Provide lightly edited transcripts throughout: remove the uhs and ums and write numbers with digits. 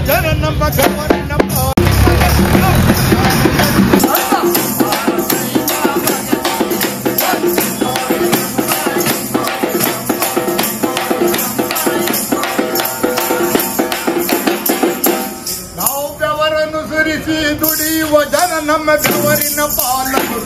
ವಚನ ನಮ್ಮ ಗಮನ ನಾವು ಬೆವರನ್ನು ಸುರಿಸಿ ದುಡಿಯುವ ಜನ ನಮ್ಮ ಬೆವರಿನ ಪಾಲನ್ನು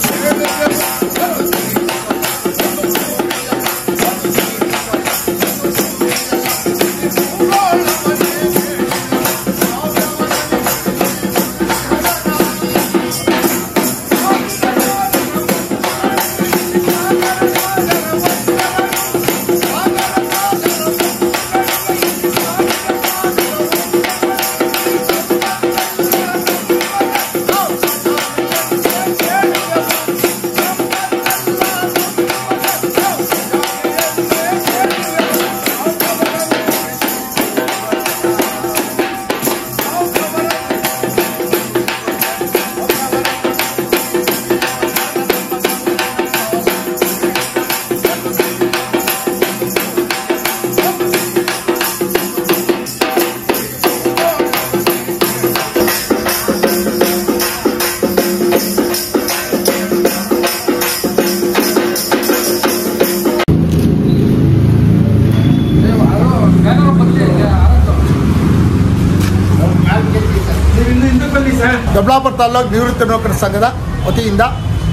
ದೊಡ್ಡಬಳ್ಳಾಪುರ ತಾಲೂಕು ನಿವೃತ್ತ ನೌಕರರ ಸಂಘದ ವತಿಯಿಂದ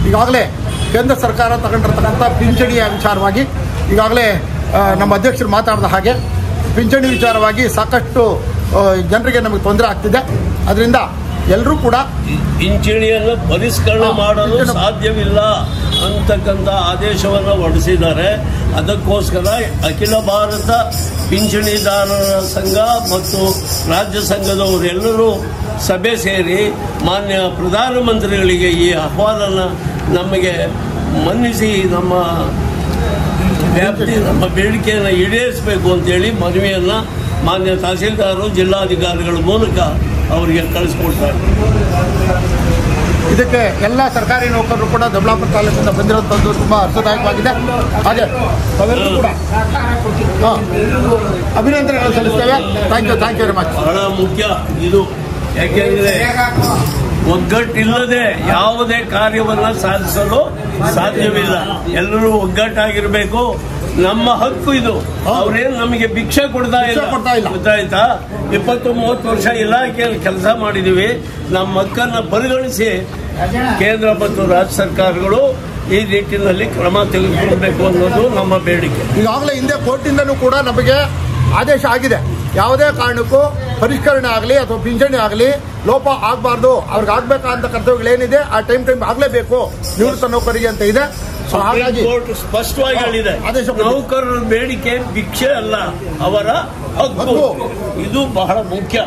ಈಗಾಗಲೇ ಕೇಂದ್ರ ಸರ್ಕಾರ ತಗೊಂಡಿರ್ತಕ್ಕಂಥ ಪಿಂಚಣಿಯ ವಿಚಾರವಾಗಿ ಈಗಾಗಲೇ ನಮ್ಮ ಅಧ್ಯಕ್ಷರು ಮಾತಾಡಿದ ಹಾಗೆ ಪಿಂಚಣಿ ವಿಚಾರವಾಗಿ ಸಾಕಷ್ಟು ಜನರಿಗೆ ನಮಗೆ ತೊಂದರೆ ಆಗ್ತಿದೆ. ಅದರಿಂದ ಎಲ್ಲರೂ ಕೂಡ ಪಿಂಚಣಿಯನ್ನು ಪರಿಷ್ಕರಣೆ ಮಾಡಲು ಸಾಧ್ಯವಿಲ್ಲ ಅಂತಕ್ಕಂಥ ಆದೇಶವನ್ನು ಹೊರಡಿಸಿದ್ದಾರೆ. ಅದಕ್ಕೋಸ್ಕರ ಅಖಿಲ ಭಾರತ ಪಿಂಚಣಿದಾರರ ಸಂಘ ಮತ್ತು ರಾಜ್ಯ ಸಂಘದವರೆಲ್ಲರೂ ಸಭೆ ಸೇರಿ ಮಾನ್ಯ ಪ್ರಧಾನಮಂತ್ರಿಗಳಿಗೆ ಈ ಅಹವಾಲನ್ನು ನಮಗೆ ಮನ್ನಿಸಿ ನಮ್ಮ ವ್ಯಾಪ್ತಿ ನಮ್ಮ ಬೇಡಿಕೆಯನ್ನು ಈಡೇರಿಸಬೇಕು ಅಂತೇಳಿ ಮನವಿಯನ್ನು ಮಾನ್ಯ ತಹಸೀಲ್ದಾರರು ಜಿಲ್ಲಾಧಿಕಾರಿಗಳ ಮೂಲಕ ಅವರಿಗೆ ಕಳಿಸ್ಕೊಡ್ತಾರೆ. ಇದಕ್ಕೆ ಎಲ್ಲ ಸರ್ಕಾರಿ ನೌಕರರು ಕೂಡ ದೊಡ್ಡಬಳ್ಳಾಪುರ ತಾಲೂಕಿನಿಂದ ಬಂದಿರುವಂಥದ್ದು ತುಂಬ ಅರ್ಥದಾಯಕವಾಗಿದೆ. ಹಾಗೆ ಅವೆಲ್ಲರೂ ಕೂಡ ಅಭಿನಂದನೆಗಳನ್ನು ಸಲ್ಲಿಸ್ತೇವೆ. Thank you very much. ಬಹಳ ಮುಖ್ಯ ಇದು. ಯಾಕೆಂದರೆ ಒಗ್ಗಟ್ಟಿಲ್ಲದೆ ಯಾವುದೇ ಕಾರ್ಯವನ್ನು ಸಾಧಿಸಲು ಸಾಧ್ಯವಿಲ್ಲ. ಎಲ್ಲರೂ ಒಗ್ಗಟ್ಟಾಗಿರಬೇಕು. ನಮ್ಮ ಹಕ್ಕು ಇದು. ಅವ್ರೇನು ನಮಗೆ ಭಿಕ್ಷೆ ಕೊಡ್ತಾ ಇಲ್ಲ, ಗೊತ್ತಾಯ್ತಾ? 20-30 ವರ್ಷ ಇಲಾಖೆಯಲ್ಲಿ ಕೆಲಸ ಮಾಡಿದೀವಿ. ನಮ್ಮ ಹಕ್ಕನ್ನು ಪರಿಗಣಿಸಿ ಕೇಂದ್ರ ಮತ್ತು ರಾಜ್ಯ ಸರ್ಕಾರಗಳು ಈ ನಿಟ್ಟಿನಲ್ಲಿ ಕ್ರಮ ತೆಗೆದುಕೊಳ್ಬೇಕು ಅನ್ನೋದು ನಮ್ಮ ಬೇಡಿಕೆ. ಈಗಾಗಲೇ ಹಿಂದೆ ಕೋರ್ಟಿಂದನೂ ಕೂಡ ನಮಗೆ ಆದೇಶ ಆಗಿದೆ. ಯಾವುದೇ ಕಾರಣಕ್ಕೂ ಪರಿಷ್ಕರಣೆ ಆಗಲಿ ಅಥವಾ ಪಿಂಚಣಿ ಆಗಲಿ ಲೋಪ ಆಗಬಾರ್ದು. ಅವ್ರಿಗೆ ಆಗ್ಬೇಕಂತ ಕರ್ತವ್ಯಗಳೇನಿದೆ ಆ ಟೈಮ್ ಆಗಲೇಬೇಕು ನಿವೃತ್ತ ನೌಕರಿಗೆ ಅಂತ ಇದೆ. ಹಾಗಾಗಿ ಕೋರ್ಟ್ ಸ್ಪಷ್ಟವಾಗಿ ಹೇಳಿದೆ, ನೌಕರರ ಬೇಡಿಕೆ ಭಿಕ್ಷೆ ಅಲ್ಲ, ಅವರ ಹಕ್ಕು. ಇದು ಬಹಳ ಮುಖ್ಯ.